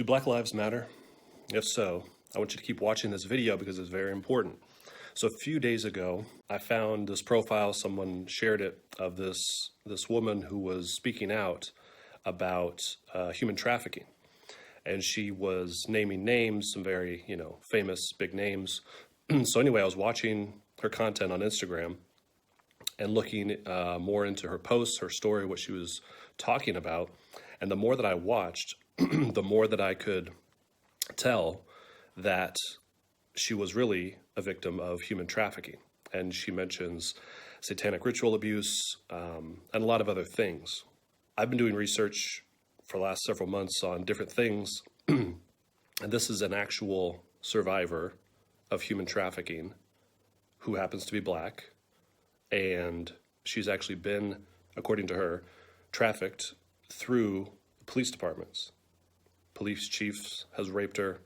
Do Black Lives Matter? If so, I want you to keep watching this video because it's very important. So a few days ago, I found this profile, someone shared it, of this woman who was speaking out about human trafficking. And she was naming names, some very, famous big names. So anyway, I was watching her content on Instagram and looking more into her posts, her story, what she was talking about. And the more that I watched, the more that I could tell that she was really a victim of human trafficking. And she mentions satanic ritual abuse and a lot of other things. I've been doing research for the last several months on different things. And this is an actual survivor of human trafficking who happens to be black. And she's actually been, according to her, trafficked through police departments. Police chiefs has raped her.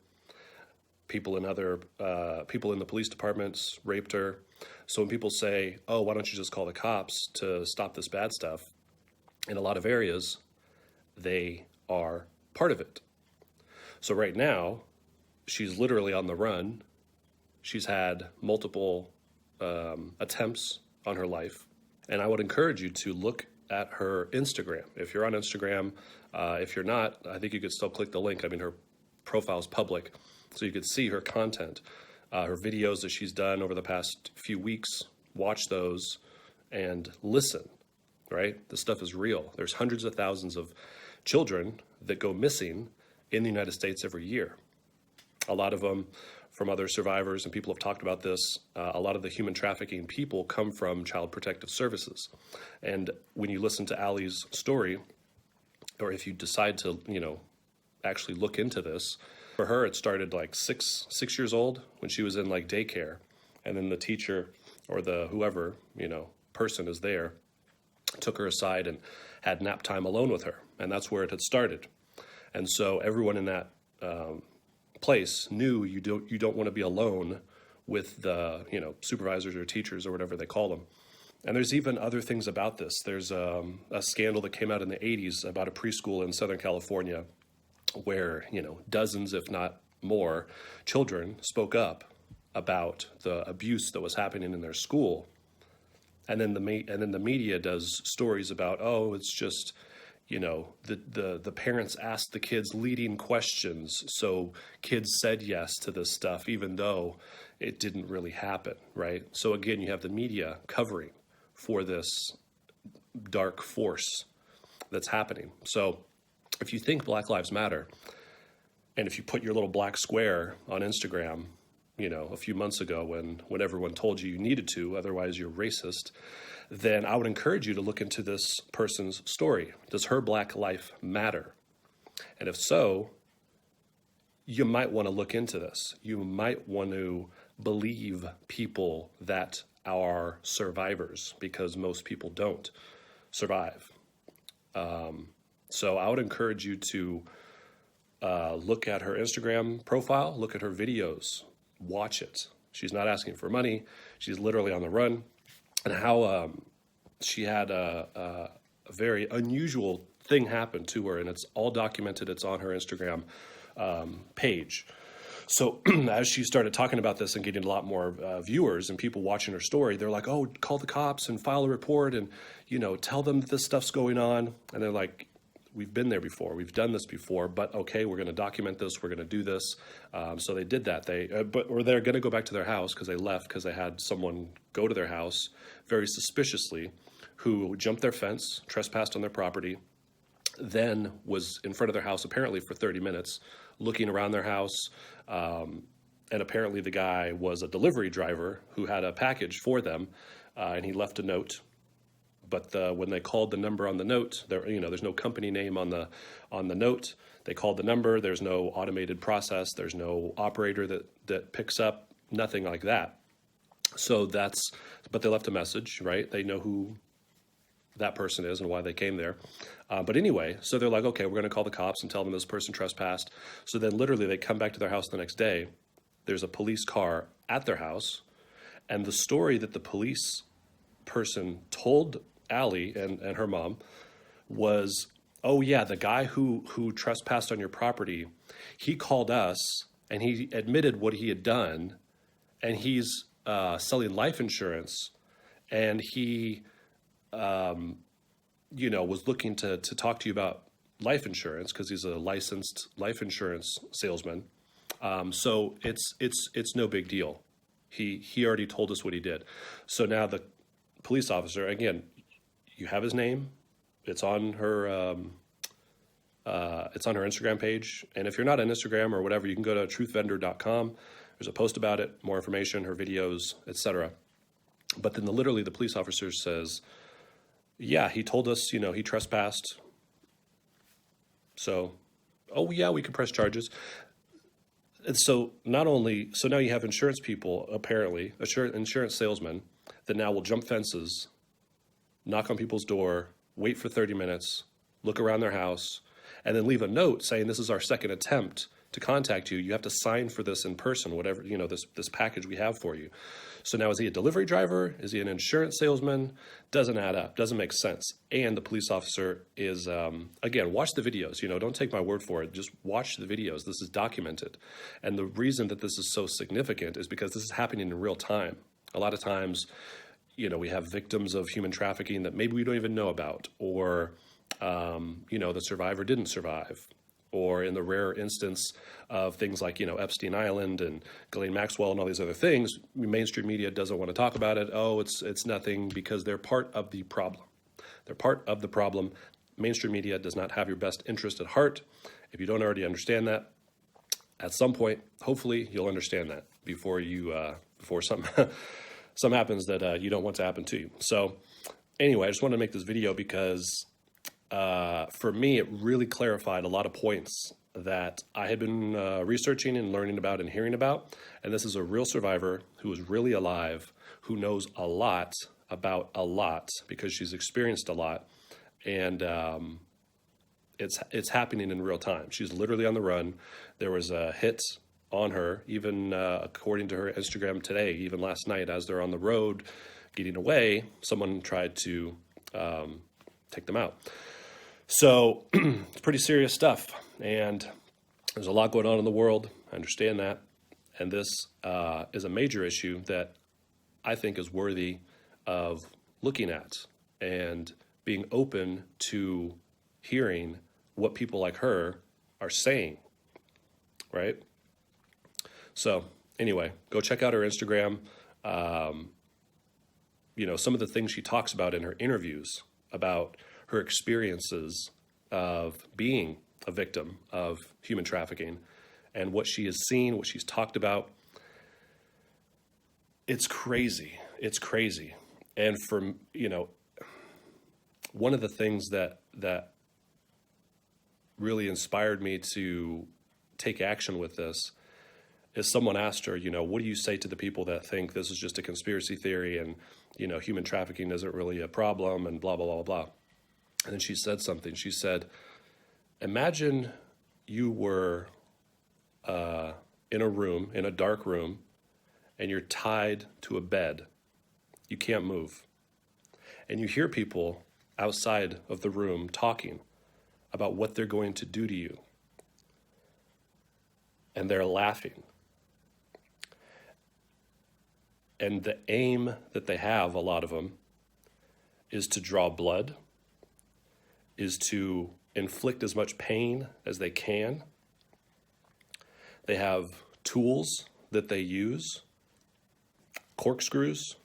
People in the police departments raped her. So when people say, oh, why don't you just call the cops to stop this bad stuff? In a lot of areas, they are part of it. So right now, she's literally on the run. She's had multiple attempts on her life. And I would encourage you to look at her Instagram. If you're on Instagram, if you're not, I think you could still click the link. I mean, her profile is public, so you could see her content, her videos that she's done over the past few weeks. Watch those and listen, right? This stuff is real. There's hundreds of thousands of children that go missing in the United States every year. A lot of them from other survivors, and people have talked about this, a lot of the human trafficking people come from Child Protective Services. And when you listen to Allie's story, or if you decide to, actually look into this, for her it started like six years old when she was in like daycare. And then the teacher or the whoever, person is there, took her aside and had nap time alone with her. And that's where it had started. And so everyone in that place knew you don't want to be alone with the supervisors or teachers or whatever they call them. And there's even other things about this. There's a scandal that came out in the 80s about a preschool in Southern California where dozens, if not more, children spoke up about the abuse that was happening in their school. And then the media does stories about, oh, it's just the parents asked the kids leading questions, so kids said yes to this stuff, even though it didn't really happen, right? So again, you have the media covering for this dark force that's happening. So if you think Black Lives Matter, and if you put your little black square on Instagram, a few months ago when everyone told you needed to, otherwise you're racist, then I would encourage you to look into this person's story. Does her black life matter? And if so, you might want to look into this. You might want to believe people that are survivors, because most people don't survive. So I would encourage you to look at her Instagram profile, look at her videos, watch it. She's not asking for money. She's literally on the run. And how she had a very unusual thing happen to her, and it's all documented. It's on her Instagram page. So as she started talking about this and getting a lot more viewers and people watching her story, they're like, oh, call the cops and file a report and, tell them that this stuff's going on. And they're like, we've been there before. We've done this before, but okay, we're going to document this. We're going to do this. So they did that. They're going to go back to their house because they left because they had someone go to their house very suspiciously who jumped their fence, trespassed on their property, then was in front of their house apparently for 30 minutes looking around their house. And apparently the guy was a delivery driver who had a package for them, and he left a note. But when they called the number on the note, there's no company name on the note. They called the number. There's no automated process. There's no operator that picks up. Nothing like that. So but they left a message, right? They know who that person is and why they came there. But anyway, so they're like, okay, we're going to call the cops and tell them this person trespassed. So then literally they come back to their house the next day. There's a police car at their house. And the story that the police person told Allie and her mom was oh yeah, the guy who trespassed on your property, he called us and he admitted what he had done, and he's selling life insurance, and he was looking to talk to you about life insurance because he's a licensed life insurance salesman. So it's no big deal. He already told us what he did. So now the police officer, again, you have his name. It's on her Instagram page. And if you're not on Instagram or whatever, you can go to truthvendor.com. There's a post about it, more information, her videos, etc. But then literally the police officer says, yeah, he told us, he trespassed. So, oh yeah, we can press charges. And so now you have insurance people, apparently, insurance salesmen, that now will jump fences, knock on people's door, wait for 30 minutes, look around their house, and then leave a note saying, this is our second attempt to contact you. You have to sign for this in person, whatever, this package we have for you. So now, is he a delivery driver? Is he an insurance salesman? Doesn't add up, doesn't make sense. And the police officer is, again, watch the videos, don't take my word for it. Just watch the videos. This is documented. And the reason that this is so significant is because this is happening in real time. A lot of times, we have victims of human trafficking that maybe we don't even know about, or, the survivor didn't survive. Or in the rare instance of things like, Epstein Island and Ghislaine Maxwell and all these other things, mainstream media doesn't want to talk about it. Oh, it's nothing, because they're part of the problem. They're part of the problem. Mainstream media does not have your best interest at heart. If you don't already understand that, at some point, hopefully you'll understand that before something something happens that you don't want to happen to you. So anyway, I just wanted to make this video because for me, it really clarified a lot of points that I had been researching and learning about and hearing about. And this is a real survivor who is really alive, who knows a lot about a lot because she's experienced a lot. And it's happening in real time. She's literally on the run. There was a hit on her, even according to her Instagram today, even last night as they're on the road getting away, someone tried to take them out. So it's pretty serious stuff, and there's a lot going on in the world. I understand that, and this is a major issue that I think is worthy of looking at and being open to hearing what people like her are saying, right? So anyway, go check out her Instagram. Some of the things she talks about in her interviews about her experiences of being a victim of human trafficking and what she has seen, what she's talked about. It's crazy. It's crazy. And one of the things that really inspired me to take action with this is someone asked her, what do you say to the people that think this is just a conspiracy theory and, human trafficking isn't really a problem and blah, blah, blah, blah. And then she said something. She said, imagine you were in a dark room, and you're tied to a bed. You can't move. And you hear people outside of the room talking about what they're going to do to you. And they're laughing. And the aim that they have, a lot of them, is to draw blood, is to inflict as much pain as they can. They have tools that they use, corkscrews.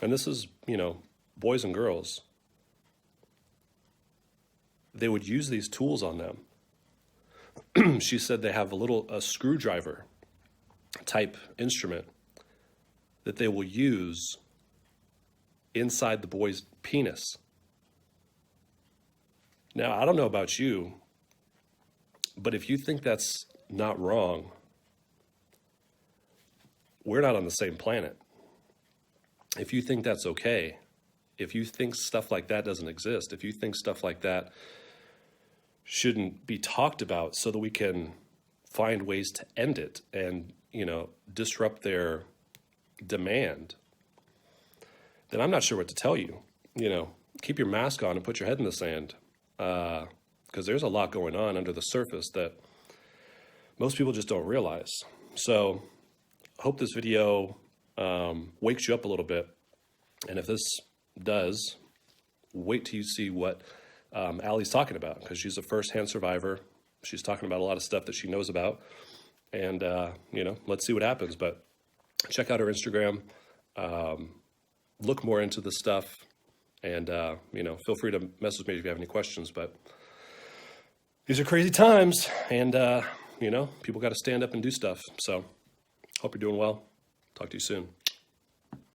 And this is, boys and girls. They would use these tools on them. She said they have a screwdriver type instrument that they will use inside the boy's penis. Now, I don't know about you, but if you think that's not wrong, we're not on the same planet. If you think that's okay, if you think stuff like that doesn't exist, if you think stuff like that shouldn't be talked about so that we can find ways to end it and, disrupt their demand, then I'm not sure what to tell you. keep your mask on and put your head in the sand, because there's a lot going on under the surface that most people just don't realize. So I hope this video wakes you up a little bit. And if this does, wait till you see what Allie's talking about, because she's a first-hand survivor. She's talking about a lot of stuff that she knows about. And, let's see what happens. But check out her Instagram. Look more into this stuff. And, feel free to message me if you have any questions. But these are crazy times. And, people got to stand up and do stuff. So hope you're doing well. Talk to you soon.